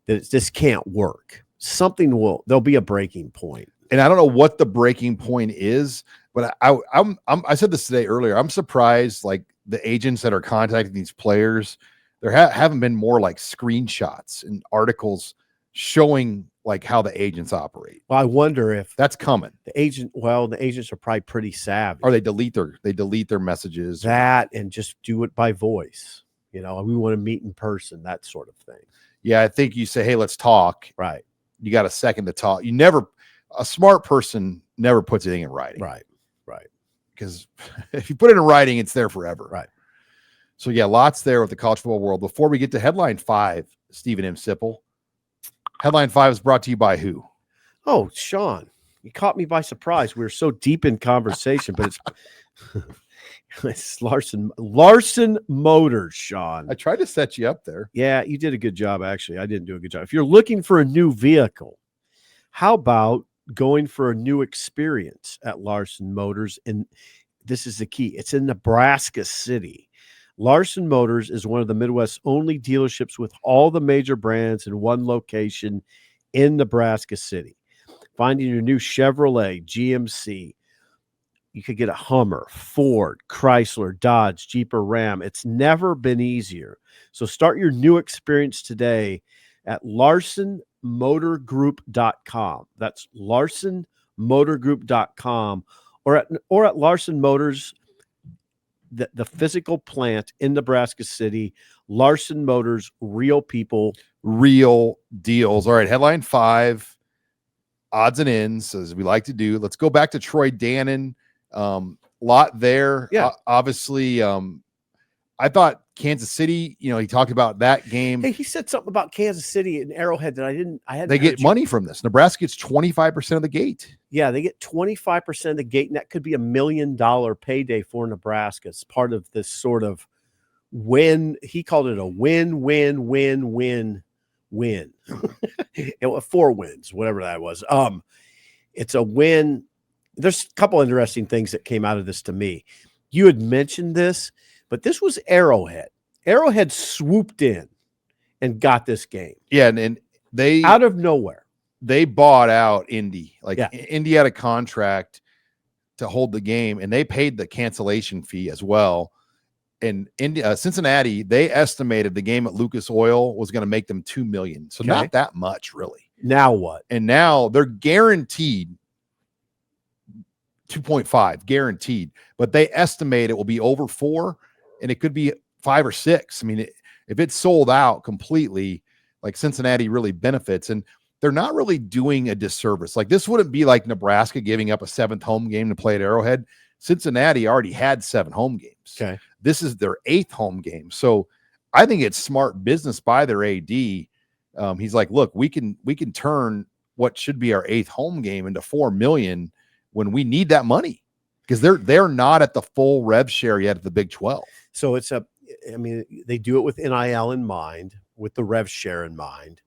that this can't work. There'll be a breaking point. And I don't know what the breaking point is, but I said this today earlier. I'm surprised, like the agents that are contacting these players, there haven't been more like screenshots and articles showing like how the agents operate. Well, I wonder if That's coming. the agents are probably pretty savvy. Or they delete their messages. That and just do it by voice. We want to meet in person, that sort of thing. Yeah, I think you say, hey, let's talk. Right. You got a second to talk. A smart person never puts anything in writing. Right. Because if you put it in writing, it's there forever. Right. So yeah, lots there with the college football world. Before we get to headline 5, Stephen M. Sipple. Headline 5 is brought to you by who? Oh, Sean, you caught me by surprise. We were so deep in conversation, but it's Larson Motors, Sean. I tried to set you up there. Yeah, you did a good job, actually. I didn't do a good job. If you're looking for a new vehicle, how about going for a new experience at Larson Motors? And this is the key. It's in Nebraska City. Larson Motors is one of the Midwest's only dealerships with all the major brands in one location in Nebraska City. Finding your new Chevrolet, GMC, you could get a Hummer, Ford, Chrysler, Dodge, Jeep, or Ram. It's never been easier. So start your new experience today at LarsonMotorGroup.com. That's LarsonMotorGroup.com or at Larson Motors, the physical plant in Nebraska City. Larson Motors, real people, real deals. All right, headline 5, odds and ends, as we like to do. Let's go back to Troy Dannon. Lot there. Yeah. Obviously, I thought Kansas City, he talked about that game. Hey, he said something about Kansas City and Arrowhead that they get money from this. Nebraska gets 25% of the gate. Yeah, they get 25% of the gate, and that could be $1 million payday for Nebraska. It's part of this sort of win. He called it a win. It was 4 wins, whatever that was. It's a win. There's a couple interesting things that came out of this to me. You had mentioned this, but this was Arrowhead. Arrowhead swooped in and got this game. Yeah, and they out of nowhere. They bought out Indy. Indy had a contract to hold the game, and they paid the cancellation fee as well. And Cincinnati, they estimated the game at Lucas Oil was going to make them $2 million. So not that much, really. Now what? And now they're guaranteed 2.5, guaranteed. But they estimate it will be over 4, and it could be 5 or 6. I mean, if it's sold out completely, like Cincinnati really benefits. And they're not really doing a disservice. Like this wouldn't be like Nebraska giving up a 7th home game to play at Arrowhead. Cincinnati already had 7 home games. Okay. This is their 8th home game. So I think it's smart business by their AD. He's like, look, we can turn what should be our 8th home game into $4 million when we need that money, because they're not at the full rev share yet at the Big 12. So they do it with NIL in mind, with the rev share in mind.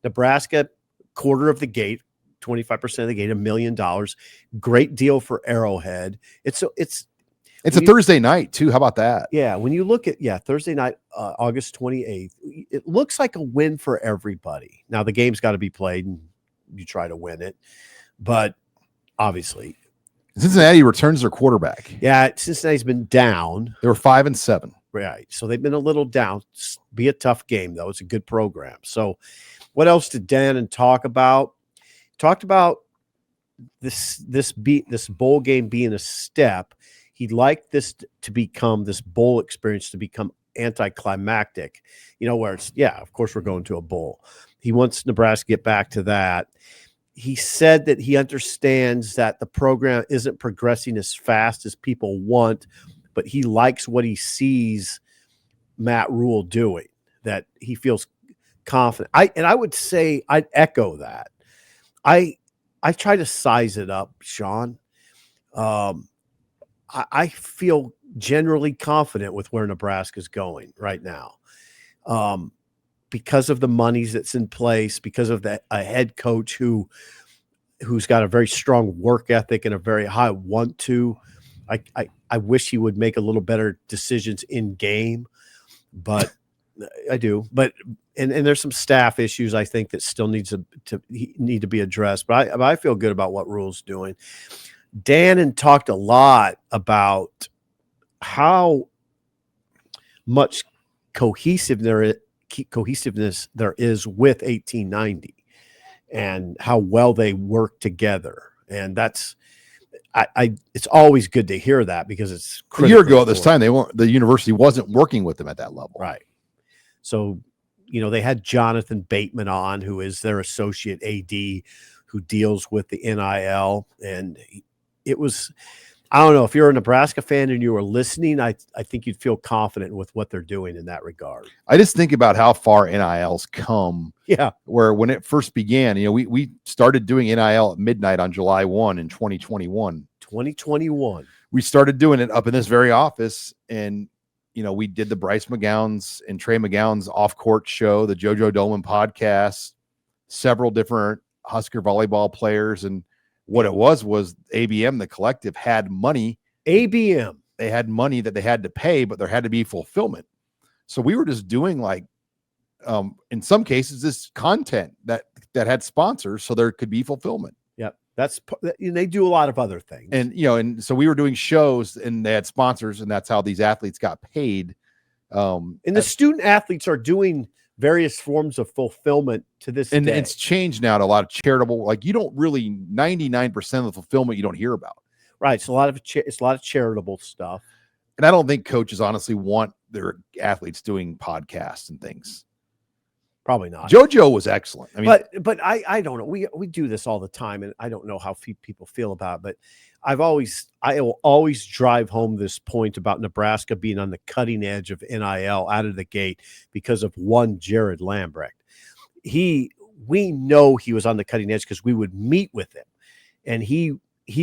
Nebraska, quarter of the gate, 25% of the gate, $1 million. Great deal for Arrowhead. It's a Thursday night too. How about that? Yeah. When you look at Thursday night, August 28th, it looks like a win for everybody. Now the game's got to be played and you try to win it, but obviously Cincinnati returns their quarterback. Yeah. Cincinnati's been down. They were 5-7. Right. So they've been a little down. Be a tough game though. It's a good program. So what else did Dannon talk about? Talked about this bowl game being a step. He'd like this bowl experience to become anticlimactic, where it's, of course we're going to a bowl. He wants Nebraska to get back to that. He said that he understands that the program isn't progressing as fast as people want, but he likes what he sees Matt Rule doing, that he feels confident. I would say I'd echo that. I try to size it up, Sean. I feel generally confident with where Nebraska's going right now, because of the monies that's in place, because of a head coach who's got a very strong work ethic and a very high want to. I wish he would make a little better decisions in game, but I do. But and there's some staff issues I think that still need to be addressed. But I feel good about what Rule's doing. Dannon talked a lot about how much cohesiveness cohesiveness there is with 1890 and how well they work together. And that's, it's always good to hear that, because it's a year ago at this time, the university wasn't working with them at that level. Right. So, they had Jonathan Bateman on, who is their associate AD, who deals with the NIL. And it was, I don't know, if you're a Nebraska fan and you were listening, I think you'd feel confident with what they're doing in that regard. I just think about how far NIL's come. Yeah. Where when it first began, we started doing NIL at midnight on July 1 in 2021. 2021. We started doing it up in this very office, and we did the Bryce McGowan's and Trey McGowan's off-court show, the JoJo Dolan podcast, several different Husker volleyball players, and what it was ABM, the collective, had money. ABM. They had money that they had to pay, but there had to be fulfillment. So we were just doing, like, in some cases, this content that had sponsors, so there could be fulfillment. Yep. They do a lot of other things. And, and so we were doing shows and they had sponsors, and that's how these athletes got paid. And the student athletes are doing various forms of fulfillment to this and day. It's changed now to a lot of charitable, like, you don't really, 99% of the fulfillment you don't hear about. Right. It's a lot of charitable stuff. And I don't think coaches honestly want their athletes doing podcasts and things. Probably not. JoJo was excellent. I mean, but I don't know. We do this all the time, and I don't know how people feel about it, but I will always drive home this point about Nebraska being on the cutting edge of NIL out of the gate because of one Jared Lambrecht. We know he was on the cutting edge because we would meet with him, and he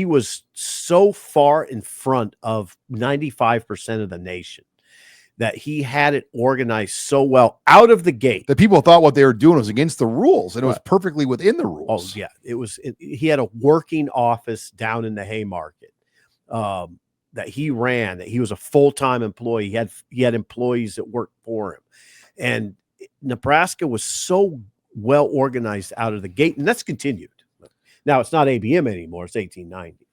was so far in front of 95% of the nation that he had it organized so well out of the gate that people thought what they were doing was against the rules, and it was perfectly within the rules. Oh yeah. He had a working office down in the Haymarket that he ran, that he was a full-time employee. He had employees that worked for him, and Nebraska was so well organized out of the gate, and that's continued. Now it's not ABM anymore. It's 1890.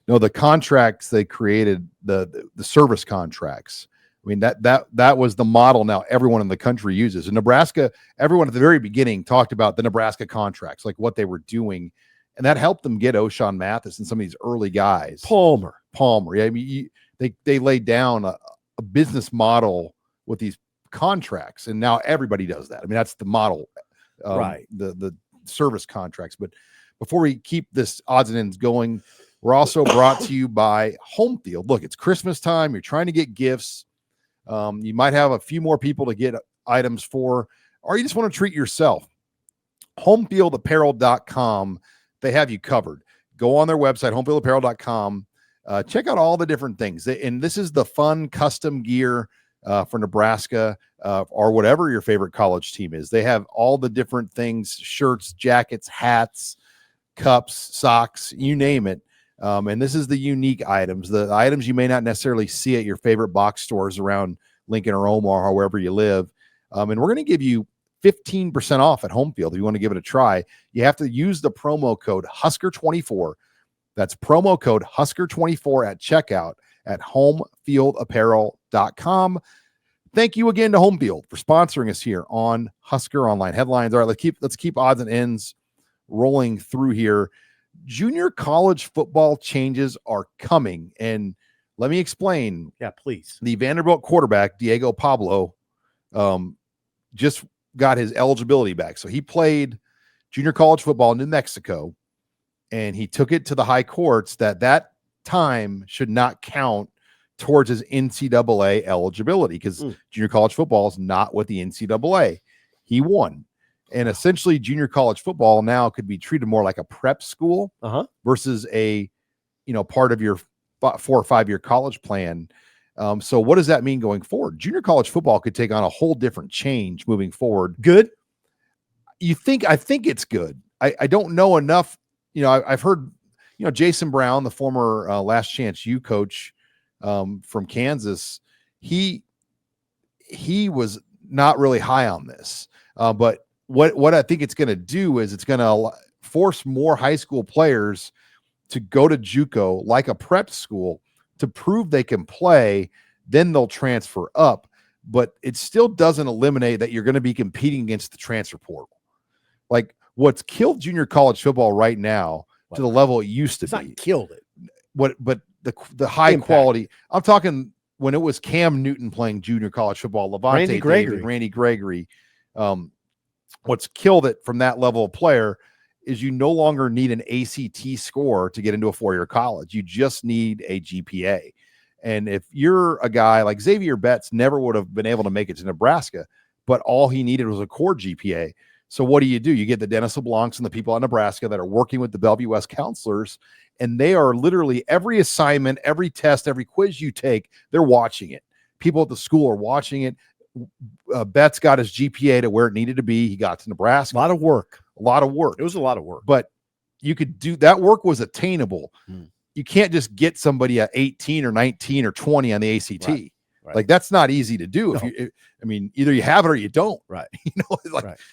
No, the contracts they created, the service contracts. I mean, that was the model now everyone in the country uses. In Nebraska, everyone at the very beginning talked about the Nebraska contracts, like what they were doing, and that helped them get O'Shawn Mathis and some of these early guys. Palmer. Yeah, I mean, they laid down a business model with these contracts, and now everybody does that. I mean, that's the model, right? The service contracts. But before we keep this odds and ends going, we're also brought to you by Homefield. Look, it's Christmas time. You're trying to get gifts. You might have a few more people to get items for, or you just want to treat yourself. HomefieldApparel.com. They have you covered. Go on their website, HomefieldApparel.com. Check out all the different things. And this is the fun custom gear for Nebraska or whatever your favorite college team is. They have all the different things, shirts, jackets, hats, cups, socks, you name it. And this is the unique items, the items you may not necessarily see at your favorite box stores around Lincoln or Omaha or wherever you live. And we're going to give you 15% off at Homefield. If you want to give it a try, you have to use the promo code Husker24. That's promo code Husker24 at checkout at HomefieldApparel.com. Thank you again to Homefield for sponsoring us here on Husker Online Headlines. All right, let's keep odds and ends rolling through here. Junior college football changes are coming, and let me explain. Yeah, please. The Vanderbilt quarterback, Diego Pablo, just got his eligibility back. So he played junior college football in New Mexico, and he took it to the high courts that time should not count towards his NCAA eligibility because junior college football is not with the NCAA. He won. And essentially, junior college football now could be treated more like a prep school versus a, part of your 4 or 5 year college plan. So what does that mean going forward? Junior college football could take on a whole different change moving forward. Good. I think it's good. I don't know enough. I've heard, Jason Brown, the former Last Chance U coach from Kansas, he was not really high on this, but what I think it's going to do is it's going to force more high school players to go to JUCO like a prep school to prove they can play. Then they'll transfer up. but it still doesn't eliminate that you're going to be competing against the transfer portal. Like what's killed junior college football right now to the level it used to It's be. not killed it. But the high Impact. quality, I'm talking when it was Cam Newton playing junior college football, Levante David, Randy Gregory. What's killed it from that level of player is you no longer need an ACT score to get into a four-year college. You just need a GPA. And if you're a guy like Xavier Betts, never would have been able to make it to Nebraska, but all he needed was a core GPA. So what do? You get the Dennis LeBlancs and the people at Nebraska that are working with the Bellevue West counselors, and they are literally every assignment, every test, every quiz you take, they're watching it. People at the school are watching it. Betts got his GPA to where it needed to be. He got to Nebraska. A lot of work. It was a lot of work. But you could do that. Work was attainable. You can't just get somebody at 18 or 19 or 20 on the ACT. Right. Like that's not easy to do. No. Either you have it or you don't. Right.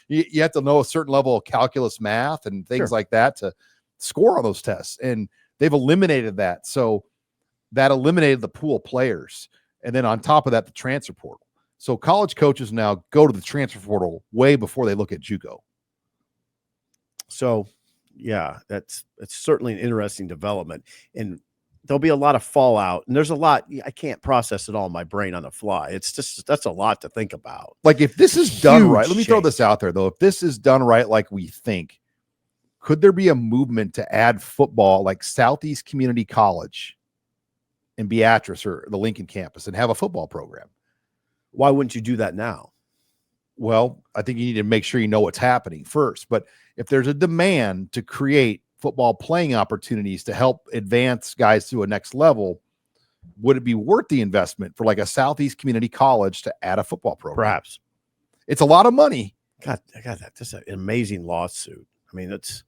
You have to know a certain level of calculus math and things like that to score on those tests. And they've eliminated that. So that eliminated the pool of players. And then on top of that, the transfer portal. So college coaches now go to the transfer portal way before they look at JUCO. So, yeah, that's certainly an interesting development, and there'll be a lot of fallout. And there's a lot I can't process it all in my brain on the fly. It's just that's a lot to think about. Like if this is done right, let me throw this out there though. If this is done right, like we think, could there be a movement to add football like Southeast Community College in Beatrice or the Lincoln campus and have a football program? Why wouldn't you do that now? Well, I think you need to make sure you know what's happening first. But if there's a demand to create football playing opportunities to help advance guys to a next level, would it be worth the investment for like a Southeast Community College to add a football program? Perhaps. It's a lot of money. God, I got that. That's an amazing lawsuit. I mean, it's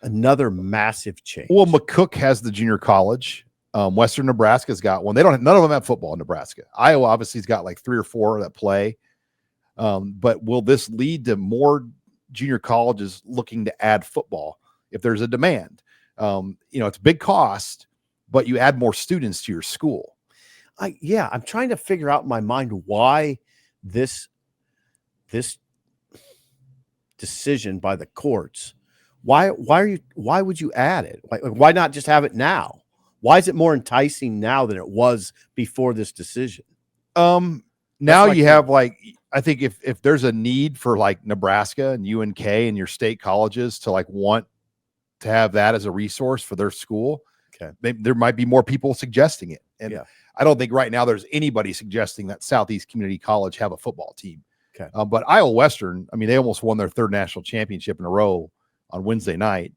another massive change. Well, McCook has the junior college. Western Nebraska's got one. None of them have football in Nebraska. Iowa obviously has got like 3 or 4 that play. But will this lead to more junior colleges looking to add football if there's a demand? It's a big cost, but you add more students to your school. I'm trying to figure out in my mind why this decision by the courts. Why would you add it? Why not just have it now? Why is it more enticing now than it was before this decision? Now you have I think if there's a need for like Nebraska and UNK and your state colleges to like want to have that as a resource for their school, there might be more people suggesting it. And I don't think right now there's anybody suggesting that Southeast Community College have a football team. But Iowa Western, they almost won their 3rd national championship in a row on Wednesday night.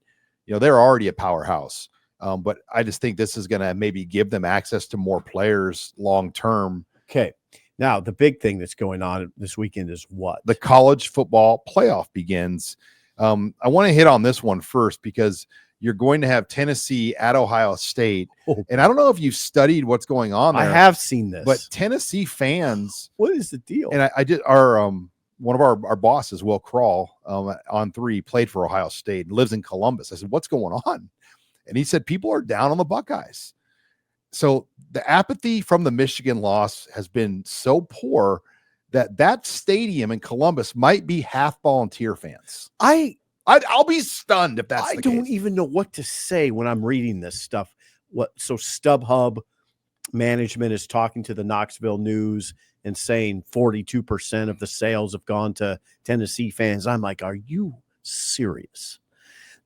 They're already a powerhouse. But I just think this is going to maybe give them access to more players long term. Okay. Now, the big thing that's going on this weekend is what? The college football playoff begins. I want to hit on this one first because you're going to have Tennessee at Ohio State. And I don't know if you've studied what's going on there. I have seen this. But Tennessee fans. What is the deal? And I did one of our bosses, Will Crawl, on 3, played for Ohio State and lives in Columbus. I said, what's going on? And he said, people are down on the Buckeyes. So the apathy from the Michigan loss has been so poor that stadium in Columbus might be half volunteer fans. I'll be stunned if that's the case. I don't even know what to say when I'm reading this stuff. So StubHub management is talking to the Knoxville News and saying 42% of the sales have gone to Tennessee fans. I'm like, are you serious?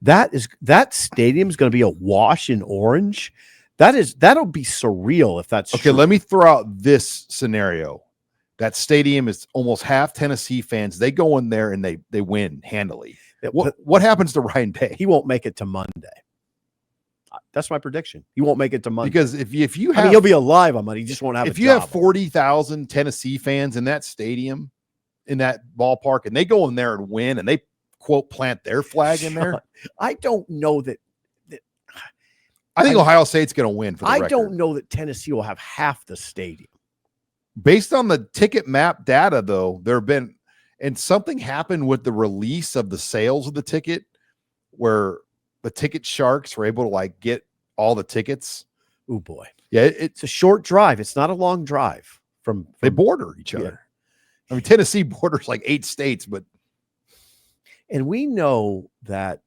That stadium is going to be awash in orange. That'll be surreal if that's okay. True. Let me throw out this scenario. That stadium is almost half Tennessee fans. They go in there and they win handily. What happens to Ryan Day? He won't make it to Monday. That's my prediction. He won't make it to Monday because if you have, he'll be alive on Monday. He just won't have. If you have 40,000 Tennessee fans in that stadium, in that ballpark, and they go in there and win, and they quote plant their flag in there. I don't know that. I think Ohio State's going to win. For the record. Don't know that Tennessee will have half the stadium. Based on the ticket map data, though, there have been, and something happened with the release of the sales of the ticket, where the ticket sharks were able to get all the tickets. Oh boy, yeah, it's a short drive. It's not a long drive They border each other. I mean, Tennessee borders like 8 states, but we know that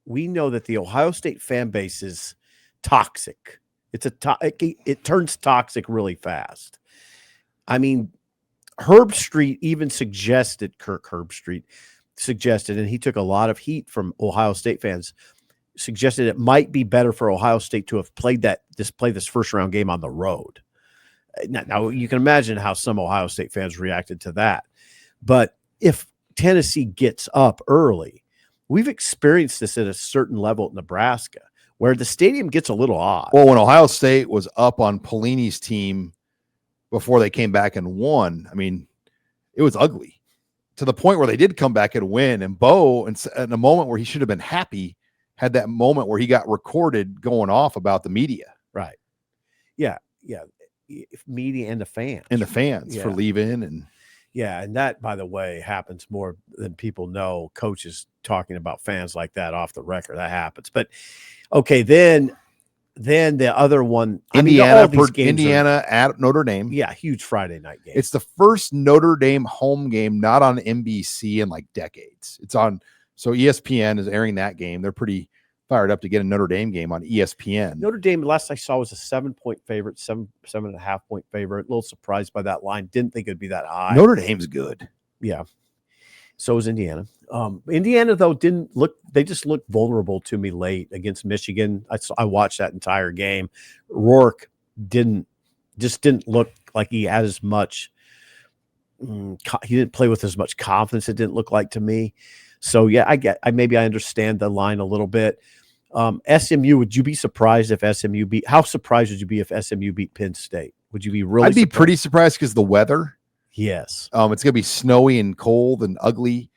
the Ohio State fan base is toxic. It turns toxic really fast. I mean, Kirk Herbstreit suggested, and he took a lot of heat from Ohio State fans, suggested it might be better for Ohio State to have played this first round game on the road. Now you can imagine how some Ohio State fans reacted to that. But if Tennessee gets up early, we've experienced this at a certain level at Nebraska, where the stadium gets a little odd. Well, when Ohio State was up on Pelini's team before they came back and won, I mean, it was ugly to the point where they did come back and win. And Bo, in a moment where he should have been happy, had that moment where he got recorded going off about the media. Right. Yeah. Media and the fans. For leaving. And and that, by the way, happens more than people know. Coaches talking about fans like that off the record, that happens. But okay, then the other one, Indiana at Notre Dame. Yeah, huge Friday night game. It's the first Notre Dame home game not on NBC in like decades. It's on, so ESPN is airing that game. They're pretty fired up to get a Notre Dame game on ESPN. Notre Dame, last I saw, was a 7-point favorite, 7.5 point favorite. A little surprised by that line. Didn't think it'd be that high. Notre Dame's good. Yeah. So is Indiana. Indiana, though, they just looked vulnerable to me late against Michigan. I watched that entire game. Rourke didn't look like he had as much. He didn't play with as much confidence. It didn't look like to me. So yeah, I understand the line a little bit. SMU, would you be surprised if SMU beat? How surprised would you be if SMU beat Penn State? Would you be really? I'd be pretty surprised because the weather. Yes. It's gonna be snowy and cold and ugly.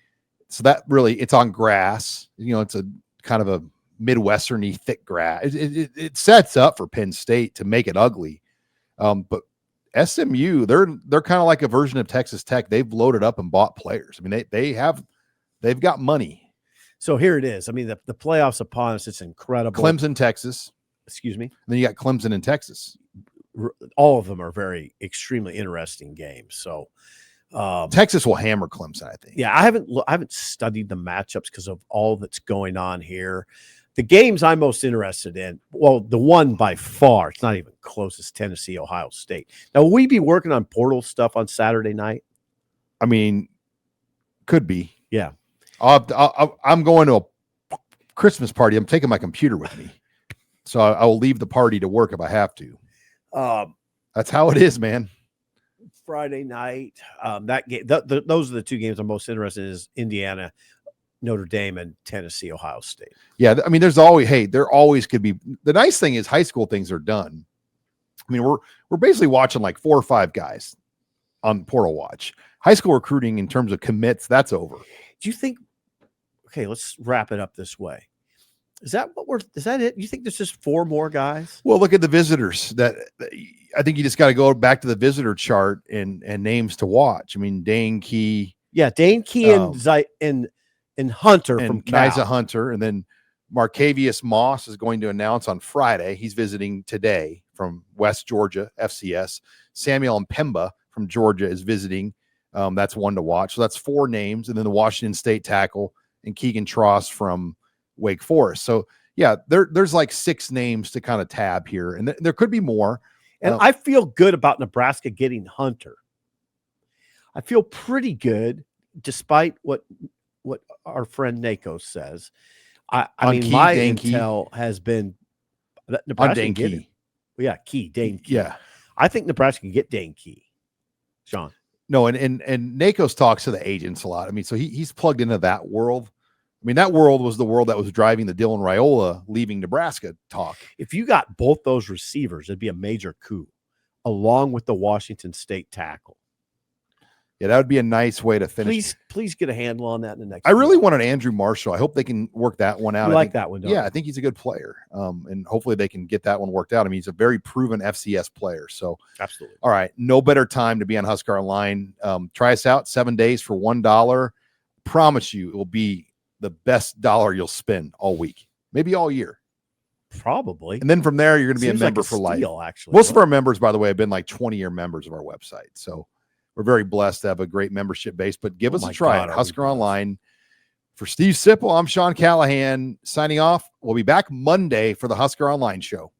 So that really, it's on grass. It's a kind of a Midwesterny thick grass. It sets up for Penn State to make it ugly. But SMU, they're kind of like a version of Texas Tech. They've loaded up and bought players. I mean, they've got money. So here it is. I mean, the playoffs upon us. It's incredible. Clemson, Texas. Excuse me. And then you got Clemson and Texas. All of them are extremely interesting games. So Texas will hammer Clemson, I think. Yeah, I haven't studied the matchups because of all that's going on here. The games I'm most interested in, well, the one by far, it's not even close, is Tennessee, Ohio State. Now, will we be working on portal stuff on Saturday night? I mean, could be. Yeah. I'm going to a Christmas party. I'm taking my computer with me. So I will leave the party to work if I have to. That's how it is, man. Friday night, that game. Those are the two games I'm most interested in: is Indiana, Notre Dame, and Tennessee, Ohio State. Yeah, I mean, there always could be. The nice thing is high school things are done. I mean, we're basically watching like 4 or 5 guys on Portal Watch. High school recruiting in terms of commits, that's over. Do you think? Okay, let's wrap it up this way. Is that it? You think there's just 4 more guys? Well, look at the visitors. I think you just got to go back to the visitor chart and names to watch. I mean, Dane Key. Yeah, Dane Key and Hunter from Cal. Niza Hunter, and then Marcavius Moss is going to announce on Friday. He's visiting today from West Georgia, FCS. Samuel Mpemba from Georgia is visiting. That's one to watch. So that's 4 names. And then the Washington State tackle and Keegan Tross from Wake Forest. So yeah, there's like 6 names to kind of tab here, and there could be more. And I feel good about Nebraska getting Hunter. I feel pretty good, despite what our friend Nako says. I mean, my intel has been that Nebraska can get it. Yeah, Dane Key. Yeah, I think Nebraska can get Dane Key. Sean. No, and Nako's talks to the agents a lot. I mean, so he's plugged into that world. I mean, that world was the world that was driving the Dylan Raiola leaving Nebraska talk. If you got both those receivers, it'd be a major coup, along with the Washington State tackle. Yeah, that would be a nice way to finish. Please get a handle on that in the next. I really wanted Andrew Marshall. I hope they can work that one out. I like that one. Yeah, I think he's a good player. And hopefully they can get that one worked out. I mean, he's a very proven FCS player. So absolutely. All right. No better time to be on Husker Online. Try us out 7 days for $1. Promise you it will be the best dollar you'll spend all week, maybe all year. Probably. And then from there, you're going to be a Seems like member for steal, life. actually. Most of our members, by the way, have been like 20-year members of our website. So we're very blessed to have a great membership base. But give us a try at Husker Online. For Steve Sipple, I'm Sean Callahan signing off. We'll be back Monday for the Husker Online show.